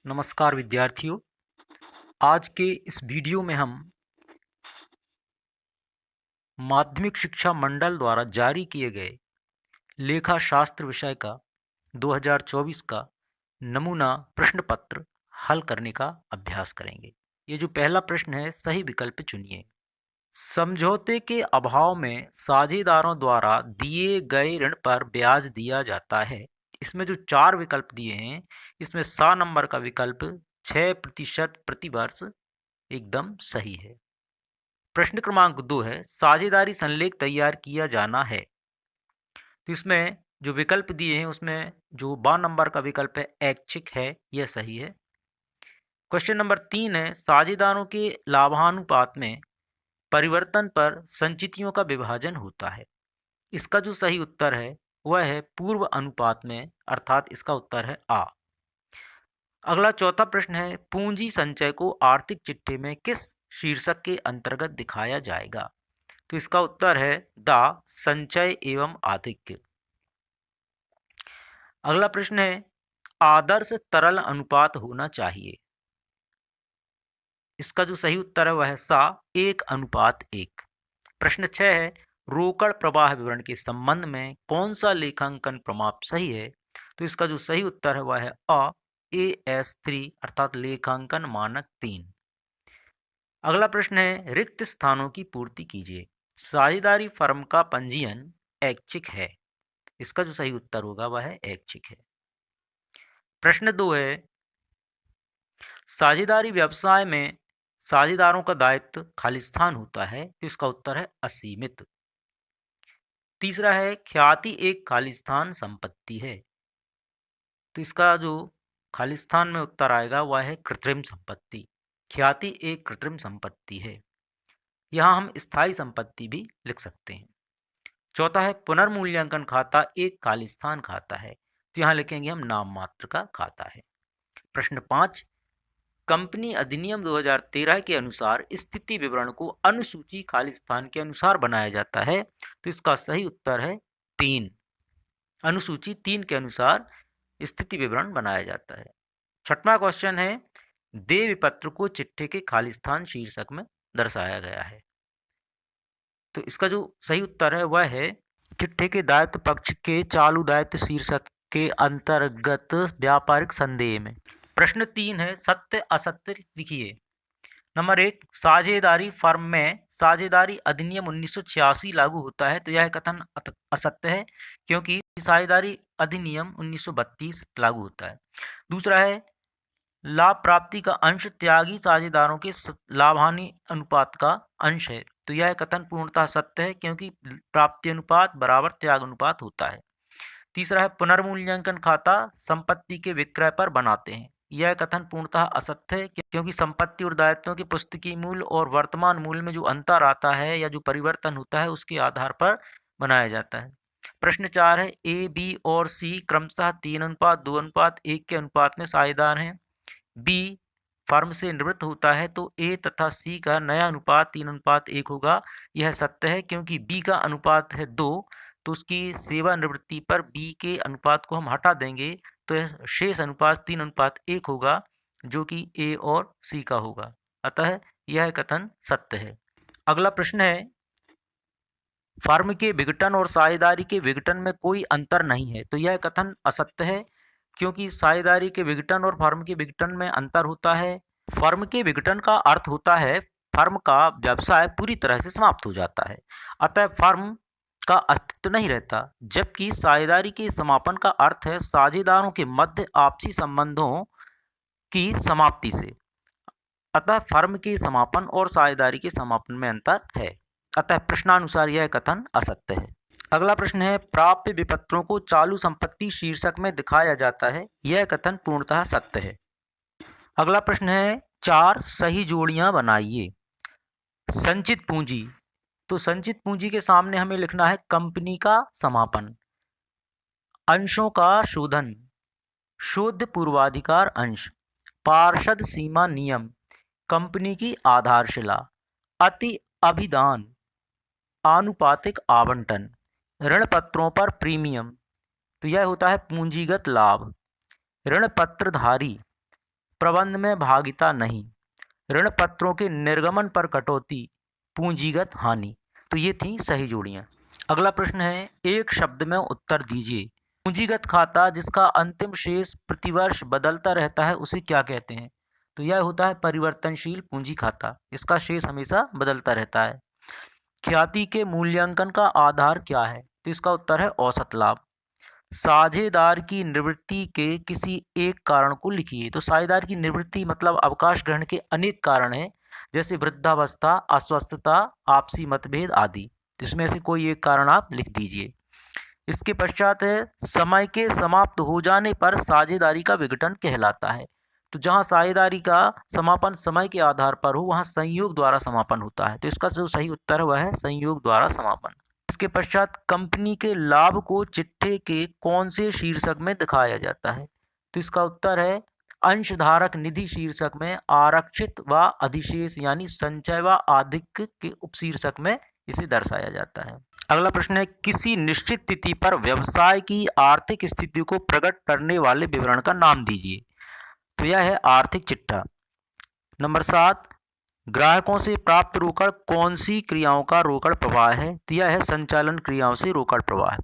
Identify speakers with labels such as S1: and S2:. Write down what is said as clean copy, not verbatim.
S1: नमस्कार विद्यार्थियों। आज के इस वीडियो में हम माध्यमिक शिक्षा मंडल द्वारा जारी किए गए लेखा शास्त्र विषय का 2024 का नमूना प्रश्न पत्र हल करने का अभ्यास करेंगे। ये जो पहला प्रश्न है, सही विकल्प चुनिए। समझौते के अभाव में साझेदारों द्वारा दिए गए ऋण पर ब्याज दिया जाता है। इसमें जो 4 विकल्प दिए हैं, इसमें सा नंबर का विकल्प 6% प्रतिवर्ष एकदम सही है। प्रश्न क्रमांक 2 है, साझेदारी संलेख तैयार किया जाना है। तो इसमें जो विकल्प दिए हैं उसमें जो 12 नंबर का विकल्प है ऐच्छिक है, यह सही है। क्वेश्चन नंबर 3 है, साझेदारों के लाभानुपात में परिवर्तन पर संचितियों का विभाजन होता है। इसका जो सही उत्तर है वह है पूर्व अनुपात में, अर्थात इसका उत्तर है आ। अगला चौथा प्रश्न है, पूंजी संचय को आर्थिक चिट्ठे में किस शीर्षक के अंतर्गत दिखाया जाएगा? तो इसका उत्तर है द संचय एवं आधिक्य। अगला प्रश्न है, आदर्श तरल अनुपात होना चाहिए। इसका जो सही उत्तर है वह है सा 1:1। प्रश्न 6 है, रोकड़ प्रवाह विवरण के संबंध में कौन सा लेखांकन प्रमाप सही है? तो इसका जो सही उत्तर है वह है अ AS3 अर्थात लेखांकन मानक 3। अगला प्रश्न है, रिक्त स्थानों की पूर्ति कीजिए। साझेदारी फर्म का पंजीयन ऐच्छिक है। इसका जो सही उत्तर होगा वह है ऐच्छिक है। प्रश्न 2 है, साझेदारी व्यवसाय में साझेदारों का दायित्व खालिस्तान होता है। तो इसका उत्तर है असीमित। तीसरा है, ख्याति एक खालिस्तान संपत्ति है। तो इसका जो खालिस्तान में उत्तर आएगा वह है कृत्रिम संपत्ति। ख्याति एक कृत्रिम संपत्ति है। यहाँ हम स्थायी संपत्ति भी लिख सकते हैं। चौथा है, पुनर्मूल्यांकन खाता एक खालिस्तान खाता है। तो यहाँ लिखेंगे हम नाम मात्र का खाता है। प्रश्न 5, कंपनी अधिनियम 2013 के अनुसार स्थिति विवरण को अनुसूची खालिस्तान के अनुसार बनाया जाता है। तो इसका सही उत्तर है 3। अनुसूची 3 के अनुसार स्थिति विवरण बनाया जाता है। छठवां क्वेश्चन है, देय विपत्र को चिट्ठे के खालिस्तान शीर्षक में दर्शाया गया है। तो इसका जो सही उत्तर है वह है चिट्ठे के दायित्व पक्ष के चालू दायित्व शीर्षक के अंतर्गत व्यापारिक संदेह में। प्रश्न 3 है, सत्य असत्य लिखिए। नंबर 1, साझेदारी फर्म में साझेदारी अधिनियम 1986 लागू होता है। तो यह कथन असत्य है, क्योंकि साझेदारी अधिनियम 1932 लागू होता है। दूसरा है, लाभ प्राप्ति का अंश त्यागी साझेदारों के लाभानी अनुपात का अंश है। तो यह कथन पूर्णतः सत्य है, क्योंकि प्राप्ति अनुपात बराबर त्याग अनुपात होता है। तीसरा है, पुनर्मूल्यांकन खाता संपत्ति के विक्रय पर बनाते हैं। यह कथन पूर्णतः असत्य है, क्योंकि संपत्ति और दायित्वों के पुस्तकीय मूल्य और वर्तमान मूल्य में जो अंतर आता है या जो परिवर्तन होता है उसके आधार पर बनाया जाता है। प्रश्न 4 है, ए, बी और सी क्रमशः 3:2:1 के अनुपात में साझेदार हैं। बी फर्म से निवृत्त होता है, तो ए तथा सी का नया अनुपात 3:1 होगा। यह सत्य है, क्योंकि बी का अनुपात है 2, तो उसकी सेवानिवृत्ति पर बी के अनुपात को हम हटा देंगे, तो यह शेष अनुपात 3:1 होगा, जो कि ए और सी का होगा। अतः यह कथन सत्य है। अगला प्रश्न है, फर्म के विघटन और साझेदारी के विघटन में कोई अंतर नहीं है। तो यह कथन असत्य है, क्योंकि साझेदारी के विघटन और फर्म के विघटन में अंतर होता है। फर्म के विघटन का अर्थ होता है फर्म का व्यवसाय पूरी तरह से समाप्त हो जाता है, अतः फर्म का अस्तित्व नहीं रहता। जबकि साझेदारी के समापन का अर्थ है साझेदारों के मध्य आपसी संबंधों की समाप्ति से। अतः फर्म के समापन और साझेदारी के समापन में अंतर है। अतः प्रश्नानुसार यह कथन असत्य है। अगला प्रश्न है, प्राप्य विपत्रों को चालू संपत्ति शीर्षक में दिखाया जाता है। यह कथन पूर्णतः सत्य है। अगला प्रश्न है, 4 सही जोड़ियां बनाइए। संचित पूंजी, तो संचित पूंजी के सामने हमें लिखना है कंपनी का समापन, अंशों का शोधन, शोध पूर्वाधिकार अंश, पार्षद सीमा नियम, कंपनी की आधारशिला, अति अभिदान, आनुपातिक आवंटन, ऋण पत्रों पर प्रीमियम। तो यह होता है पूंजीगत लाभ, ऋण पत्रधारी, प्रबंध में भागिता नहीं, ऋण पत्रों के निर्गमन पर कटौती, पूंजीगत हानि। तो ये थी सही जोड़ियां। अगला प्रश्न है, एक शब्द में उत्तर दीजिए। पूंजीगत खाता जिसका अंतिम शेष प्रतिवर्ष बदलता रहता है उसे क्या कहते हैं? तो यह होता है परिवर्तनशील पूंजी खाता, इसका शेष हमेशा बदलता रहता है। ख्याति के मूल्यांकन का आधार क्या है? तो इसका उत्तर है औसत लाभ। साझेदार की निवृत्ति के किसी एक कारण को लिखिए। तो साझेदार की निवृत्ति मतलब अवकाश ग्रहण के अनेक कारण हैं, जैसे वृद्धावस्था, अस्वस्थता, आपसी मतभेद आदि। इसमें से कोई एक कारण आप लिख दीजिए। इसके पश्चात है, समय के समाप्त हो जाने पर साझेदारी का विघटन कहलाता है। तो जहाँ साझेदारी का समापन समय के आधार पर हो वहाँ संयोग द्वारा समापन होता है। तो इसका जो सही उत्तर है वह है संयोग द्वारा समापन। इसके पश्चात कंपनी के लाभ को चिट्ठे के कौन से शीर्षक में दिखाया जाता है? तो इसका उत्तर है अंशधारक निधि शीर्षक में, आरक्षित व अधिशेष यानी संचय व आधिक्य के उपशीर्षक में इसे दर्शाया जाता है। अगला प्रश्न है, किसी निश्चित तिथि पर व्यवसाय की आर्थिक स्थिति को प्रकट करने वाले विवरण का नाम दीजिए। तो यह है आर्थिक चिट्ठा। नंबर 7, ग्राहकों से प्राप्त रोकड़ कौन सी क्रियाओं का रोकड़ प्रवाह है? तो यह है संचालन क्रियाओं से रोकड़ प्रवाह।